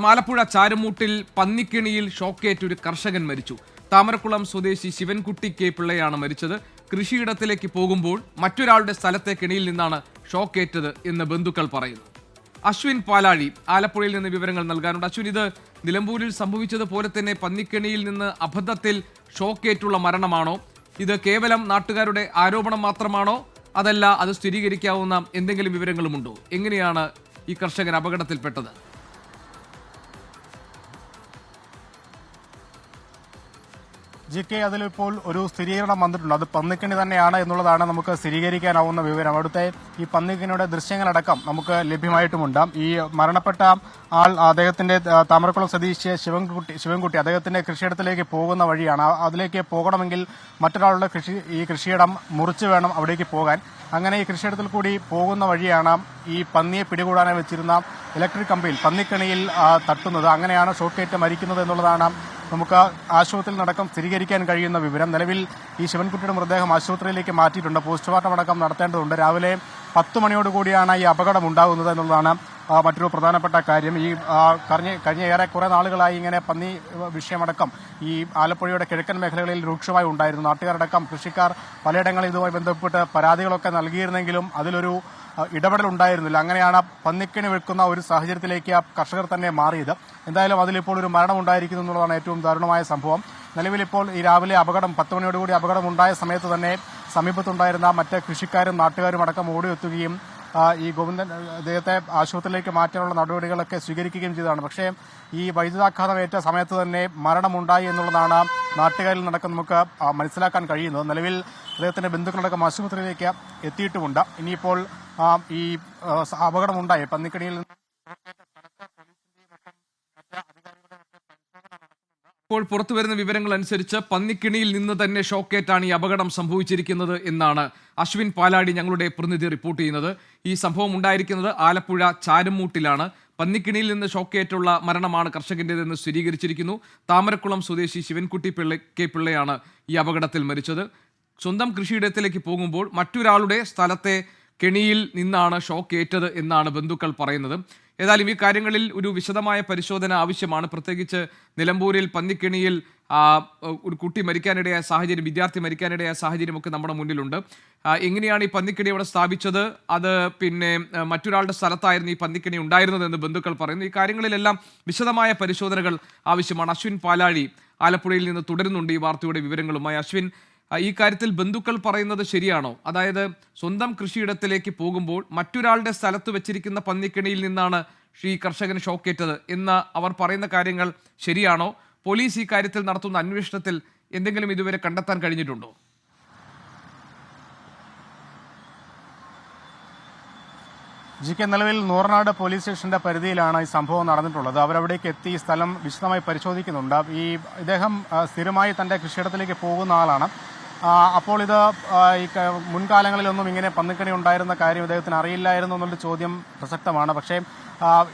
ആലപ്പുഴ ചാരുമൂട്ടിൽ പന്നിക്കിണിയിൽ ഷോക്കേറ്റ് ഒരു കർഷകൻ മരിച്ചു. താമരക്കുളം സ്വദേശി ശിവൻകുട്ടി കെ പിള്ളയാണ് മരിച്ചത്. കൃഷിയിടത്തിലേക്ക് പോകുമ്പോൾ മറ്റൊരാളുടെ സ്ഥലത്തെ കിണിയിൽ നിന്നാണ് ഷോക്കേറ്റത് എന്ന് ബന്ധുക്കൾ പറയുന്നു. അശ്വിൻ പാലാഴി ആലപ്പുഴയിൽ നിന്ന് വിവരങ്ങൾ നൽകാനുണ്ട്. അശ്വിൻ, ഇത് നിലമ്പൂരിൽ സംഭവിച്ചതുപോലെ തന്നെ പന്നിക്കിണിയിൽ നിന്ന് അബദ്ധത്തിൽ ഷോക്കേറ്റുള്ള മരണമാണോ? ഇത് കേവലം നാട്ടുകാരുടെ ആരോപണം മാത്രമാണോ, അതല്ല അത് സ്ഥിരീകരിക്കാവുന്ന എന്തെങ്കിലും വിവരങ്ങളുമുണ്ടോ? എങ്ങനെയാണ് ഈ കർഷകൻ അപകടത്തിൽപ്പെട്ടത്? ജി.കെ, അതിലിപ്പോൾ ഒരു സ്ഥിരീകരണം വന്നിട്ടുണ്ട്. അത് പന്നിക്കിണി തന്നെയാണ് എന്നുള്ളതാണ് നമുക്ക് സ്ഥിരീകരിക്കാനാവുന്ന വിവരം. അവിടുത്തെ ഈ പന്നിക്കിണിയുടെ ദൃശ്യങ്ങളടക്കം നമുക്ക് ലഭ്യമായിട്ടുമുണ്ട്. ഈ മരണപ്പെട്ട ആൾ അദ്ദേഹത്തിന്റെ താമരക്കുളം സ്വദേശിയ ശിവൻകുട്ടി അദ്ദേഹത്തിന്റെ കൃഷിയിടത്തിലേക്ക് പോകുന്ന വഴിയാണ്. അതിലേക്ക് പോകണമെങ്കിൽ മറ്റൊരാളുടെ കൃഷിയിടം മുറിച്ച് വേണം അവിടേക്ക് പോകാൻ. അങ്ങനെ ഈ കൃഷിയിടത്തിൽ കൂടി പോകുന്ന വഴിയാണ് ഈ പന്നിയെ പിടികൂടാനായി വെച്ചിരുന്ന ഇലക്ട്രിക് കമ്പിയിൽ പന്നിക്കണിയിൽ തട്ടുന്നത്. അങ്ങനെയാണ് ഷോക്കേറ്റ് മരിക്കുന്നത് എന്നുള്ളതാണ് നമുക്ക് ആശുപത്രിയിൽ നടക്കം സ്ഥിരീകരിക്കാൻ കഴിയുന്ന വിവരം. നിലവിൽ ഈ ശിവൻകുട്ടിയുടെ മൃതദേഹം ആശുപത്രിയിലേക്ക് മാറ്റിയിട്ടുണ്ട്. പോസ്റ്റ്മോർട്ടം അടക്കം നടത്തേണ്ടതുണ്ട്. രാവിലെ 10 മണിയോടുകൂടിയാണ് ഈ അപകടം ഉണ്ടാകുന്നത് എന്നുള്ളതാണ് മറ്റൊരു പ്രധാനപ്പെട്ട കാര്യം. ഈ കഴിഞ്ഞ ഏറെക്കുറെ നാളുകളായി ഇങ്ങനെ പന്നി വിഷയമടക്കം ഈ ആലപ്പുഴയുടെ കിഴക്കൻ മേഖലകളിൽ രൂക്ഷമായി ഉണ്ടായിരുന്നു. നാട്ടുകാരടക്കം കൃഷിക്കാർ പലയിടങ്ങളിൽ ഇതുമായി ബന്ധപ്പെട്ട് പരാതികളൊക്കെ നൽകിയിരുന്നെങ്കിലും അതിലൊരു ഇടപെടൽ ഉണ്ടായിരുന്നില്ല. അങ്ങനെയാണ് പന്നിക്കിണി വെക്കുന്ന ഒരു സാഹചര്യത്തിലേക്ക് കർഷകർ തന്നെ മാറിയത്. എന്തായാലും അതിലിപ്പോൾ ഒരു മരണം ഉണ്ടായിരിക്കുന്നു എന്നുള്ളതാണ് ഏറ്റവും ദാരുണമായ സംഭവം. നിലവിലിപ്പോൾ ഈ രാവിലെ 10 മണിയോടുകൂടി അപകടം ഉണ്ടായ സമയത്ത് തന്നെ സമീപത്തുണ്ടായിരുന്ന മറ്റ് കൃഷിക്കാരും നാട്ടുകാരും അടക്കം ഓടിയെത്തുകയും ഈ ഗോവിന്ദൻ അദ്ദേഹത്തെ ആശുപത്രിയിലേക്ക് മാറ്റാനുള്ള നടപടികളൊക്കെ സ്വീകരിക്കുകയും ചെയ്തതാണ്. പക്ഷേ ഈ വൈദ്യുതാഘാതമേറ്റ സമയത്ത് തന്നെ മരണമുണ്ടായി എന്നുള്ളതാണ് നാട്ടുകാരിൽ നടക്കം നമുക്ക് മനസ്സിലാക്കാൻ കഴിയുന്നത്. നിലവിൽ അദ്ദേഹത്തിന്റെ ബന്ധുക്കളടക്കം ആശുപത്രിയിലേക്ക് എത്തിയിട്ടുമുണ്ട്. ഇനിയിപ്പോൾ ഈ അപകടമുണ്ടായി പന്നിക്കണിയിൽ ഇപ്പോൾ പുറത്തുവരുന്ന വിവരങ്ങൾ അനുസരിച്ച് പന്നിക്കിണിയിൽ നിന്ന് തന്നെ ഷോക്കേറ്റാണ് ഈ അപകടം സംഭവിച്ചിരിക്കുന്നത് എന്നാണ് അശ്വിൻ പാലാടി ഞങ്ങളുടെ പ്രതിനിധി റിപ്പോർട്ട് ചെയ്യുന്നത്. ഈ സംഭവം ഉണ്ടായിരിക്കുന്നത് ആലപ്പുഴ ചാരുമൂട്ടിലാണ്. പന്നിക്കിണിയിൽ നിന്ന് ഷോക്കേറ്റുള്ള മരണമാണ് കർഷകന്റേതെന്ന് സ്ഥിരീകരിച്ചിരിക്കുന്നു. താമരക്കുളം സ്വദേശി ശിവൻകുട്ടി കെ പിള്ളയാണ് ഈ അപകടത്തിൽ മരിച്ചത്. സ്വന്തം കൃഷിയിടത്തിലേക്ക് പോകുമ്പോൾ മറ്റൊരാളുടെ സ്ഥലത്തെ കെണിയിൽ നിന്നാണ് ഷോക്കേറ്റത് എന്നാണ് ബന്ധുക്കൾ പറയുന്നത്. ഏതായാലും ഈ കാര്യങ്ങളിൽ ഒരു വിശദമായ പരിശോധന ആവശ്യമാണ്. പ്രത്യേകിച്ച് നിലമ്പൂരിൽ പന്നിക്കിണിയിൽ ഒരു കുട്ടി മരിക്കാനിടയായ സാഹചര്യം, വിദ്യാർത്ഥി മരിക്കാനിടയായ സാഹചര്യമൊക്കെ നമ്മുടെ മുന്നിലുണ്ട്. എങ്ങനെയാണ് ഈ പന്നിക്കിണി അവിടെ സ്ഥാപിച്ചത്, അത് പിന്നെ മറ്റൊരാളുടെ സ്ഥലത്തായിരുന്നു ഈ പന്നിക്കിണി ഉണ്ടായിരുന്നതെന്ന് ബന്ധുക്കൾ പറയുന്നു. ഈ കാര്യങ്ങളിലെല്ലാം വിശദമായ പരിശോധനകൾ ആവശ്യമാണ്. അശ്വിൻ പാലാഴി ആലപ്പുഴയിൽ നിന്ന് തുടരുന്നുണ്ട് ഈ വാർത്തയുടെ വിവരങ്ങളുമായി. അശ്വിൻ, ഈ കാര്യത്തിൽ ബന്ധുക്കൾ പറയുന്നത് ശരിയാണോ? അതായത് സ്വന്തം കൃഷിയിടത്തിലേക്ക് പോകുമ്പോൾ മറ്റൊരാളുടെ സ്ഥലത്ത് വെച്ചിരിക്കുന്ന പന്നിക്കിണിയിൽ നിന്നാണ് ഈ കർഷകന് ഷോക്കേറ്റത് എന്ന് അവർ പറയുന്ന കാര്യങ്ങൾ ശരിയാണോ? പോലീസ് ഈ കാര്യത്തിൽ നടത്തുന്ന അന്വേഷണത്തിൽ എന്തെങ്കിലും ഇതുവരെ കണ്ടെത്താൻ കഴിഞ്ഞിട്ടുണ്ടോ? ജി.കെ, നിലവിൽ നൂറനാട് പോലീസ് സ്റ്റേഷന്റെ പരിധിയിലാണ് ഈ സംഭവം നടന്നിട്ടുള്ളത്. അവരവിടേക്ക് എത്തി ഈ സ്ഥലം വിശദമായി പരിശോധിക്കുന്നുണ്ട്. ഇദ്ദേഹം സ്ഥിരമായി തന്റെ കൃഷിയിടത്തിലേക്ക് പോകുന്ന ആളാണ്. അപ്പോൾ ഇത് ഈ മുൻകാലങ്ങളിലൊന്നും ഇങ്ങനെ പന്നിക്കണി ഉണ്ടായിരുന്ന കാര്യം ഇദ്ദേഹത്തിന് അറിയില്ലായിരുന്നു എന്നുള്ള ചോദ്യം പ്രസക്തമാണ്. പക്ഷേ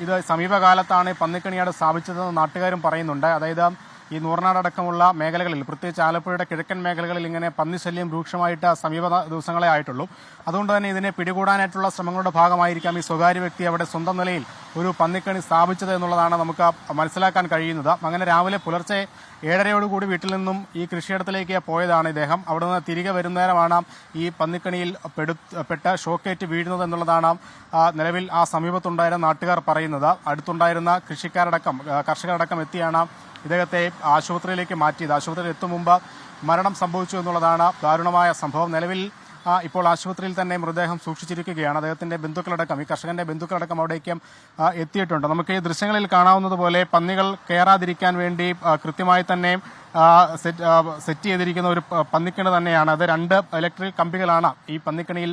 ഇത് സമീപകാലത്താണ് പന്നിക്കണിയാണ് സ്ഥാപിച്ചതെന്ന് നാട്ടുകാരും പറയുന്നുണ്ട്. അതായത് ഈ നൂറനാട് അടക്കമുള്ള മേഖലകളിൽ, പ്രത്യേകിച്ച് ആലപ്പുഴയുടെ കിഴക്കൻ മേഖലകളിൽ ഇങ്ങനെ പന്നിശല്യം രൂക്ഷമായിട്ട് സമീപ ദിവസങ്ങളെ ആയിട്ടുള്ളൂ. അതുകൊണ്ട് തന്നെ ഇതിനെ പിടികൂടാനായിട്ടുള്ള ശ്രമങ്ങളുടെ ഭാഗമായിരിക്കാം ഈ സ്വകാര്യ വ്യക്തി അവിടെ സ്വന്തം നിലയിൽ ഒരു പന്നിക്കണി സ്ഥാപിച്ചത് എന്നുള്ളതാണ് നമുക്ക് മനസ്സിലാക്കാൻ കഴിയുന്നത്. അങ്ങനെ രാവിലെ പുലർച്ചെ 7:30 വീട്ടിൽ നിന്നും ഈ കൃഷിയിടത്തിലേക്ക് പോയതാണ് ഇദ്ദേഹം. അവിടെ നിന്ന് തിരികെ വരുന്നേരമാണ് ഈ പന്നിക്കണിയിൽ പെട്ട് ഷോക്കേറ്റ് വീഴുന്നത് എന്നുള്ളതാണ് നിലവിൽ ആ സമീപത്തുണ്ടായിരുന്ന നാട്ടുകാർ പറയുന്നത്. അടുത്തുണ്ടായിരുന്ന കർഷകരടക്കം എത്തിയാണ് ഇദ്ദേഹത്തെ ആശുപത്രിയിലേക്ക് മാറ്റിയത്. ആശുപത്രിയിൽ എത്തും മുമ്പ് മരണം സംഭവിച്ചു എന്നുള്ളതാണ് ദാരുണമായ സംഭവം. നിലവിൽ ഇപ്പോൾ ആശുപത്രിയിൽ തന്നെ മൃതദേഹം സൂക്ഷിച്ചിരിക്കുകയാണ്. അദ്ദേഹത്തിന്റെ ബന്ധുക്കളടക്കം, ഈ കർഷകന്റെ ബന്ധുക്കളടക്കം അവിടേക്ക് എത്തിയിട്ടുണ്ട്. നമുക്ക് ഈ ദൃശ്യങ്ങളിൽ കാണാവുന്നതുപോലെ പന്നികൾ കയറാതിരിക്കാൻ വേണ്ടി കൃത്യമായി തന്നെ സെറ്റ് ചെയ്തിരിക്കുന്ന ഒരു പന്നിക്കണി തന്നെയാണ് അത്. 2 ഇലക്ട്രിക് കമ്പികളാണ് ഈ പന്നിക്കണിയിൽ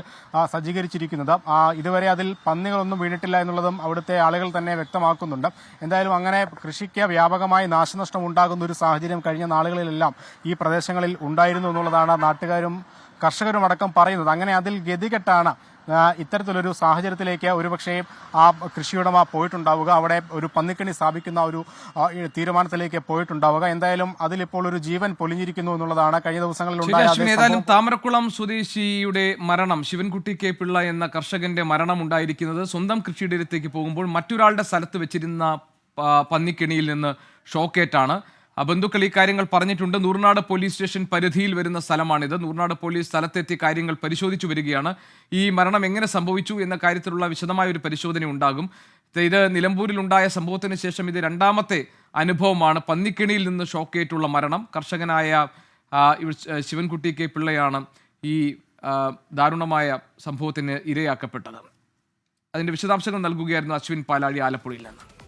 സജ്ജീകരിച്ചിരിക്കുന്നത്. ഇതുവരെ അതിൽ പന്നികളൊന്നും വീണിട്ടില്ല എന്നുള്ളതും അവിടുത്തെ ആളുകൾ തന്നെ വ്യക്തമാക്കുന്നുണ്ട്. എന്തായാലും അങ്ങനെ കൃഷിക്ക് വ്യാപകമായി നാശനഷ്ടം ഉണ്ടാകുന്ന ഒരു സാഹചര്യം കഴിഞ്ഞ നാളുകളിലെല്ലാം ഈ പ്രദേശങ്ങളിൽ ഉണ്ടായിരുന്നു എന്നുള്ളതാണ് നാട്ടുകാരും കർഷകരും അടക്കം പറയുന്നത്. അങ്ങനെ അതിൽ ഗതികെട്ടാണ് ഇത്തരത്തിലൊരു സാഹചര്യത്തിലേക്ക് ഒരുപക്ഷെ ആ കൃഷിയുടമ പോയിട്ടുണ്ടാവുക, അവിടെ ഒരു പന്നിക്കണി സ്ഥാപിക്കുന്ന ഒരു തീരുമാനത്തിലേക്ക് പോയിട്ടുണ്ടാവുക. എന്തായാലും അതിലിപ്പോൾ ഒരു ജീവൻ പൊലിഞ്ഞിരിക്കുന്നു എന്നുള്ളതാണ് കഴിഞ്ഞ ദിവസങ്ങളിൽ ഏതായാലും താമരക്കുളം സ്വദേശിയുടെ മരണം, ശിവൻകുട്ടി കെ പിള്ള എന്ന കർഷകന്റെ മരണം ഉണ്ടായിരിക്കുന്നത് സ്വന്തം കൃഷിയിടത്തേക്ക് പോകുമ്പോൾ മറ്റൊരാളുടെ സ്ഥലത്ത് വെച്ചിരുന്ന പന്നിക്കിണിയിൽ നിന്ന് ഷോക്കേറ്റാണ്. ബന്ധുക്കൾ ഈ കാര്യങ്ങൾ പറഞ്ഞിട്ടുണ്ട്. നൂർനാട് പോലീസ് സ്റ്റേഷൻ പരിധിയിൽ വരുന്ന സ്ഥലമാണിത്. നൂർനാട് പോലീസ് സ്ഥലത്തെത്തി കാര്യങ്ങൾ പരിശോധിച്ചു വരികയാണ്. ഈ മരണം എങ്ങനെ സംഭവിച്ചു എന്ന കാര്യത്തിലുള്ള വിശദമായ ഒരു പരിശോധന ഉണ്ടാകും. ഇത് നിലമ്പൂരിലുണ്ടായ സംഭവത്തിന് ശേഷം ഇത് രണ്ടാമത്തെ അനുഭവമാണ്. പന്നിക്കിണിയിൽ നിന്ന് ഷോക്കേറ്റുള്ള മരണം. കർഷകനായ ശിവൻകുട്ടി കെ പിള്ളയാണ് ഈ ദാരുണമായ സംഭവത്തിന് ഇരയാക്കപ്പെട്ടത്. അതിന്റെ വിശദാംശങ്ങൾ നൽകുകയായിരുന്നു അശ്വിൻ പാലാഴി ആലപ്പുഴയിൽ നിന്ന്.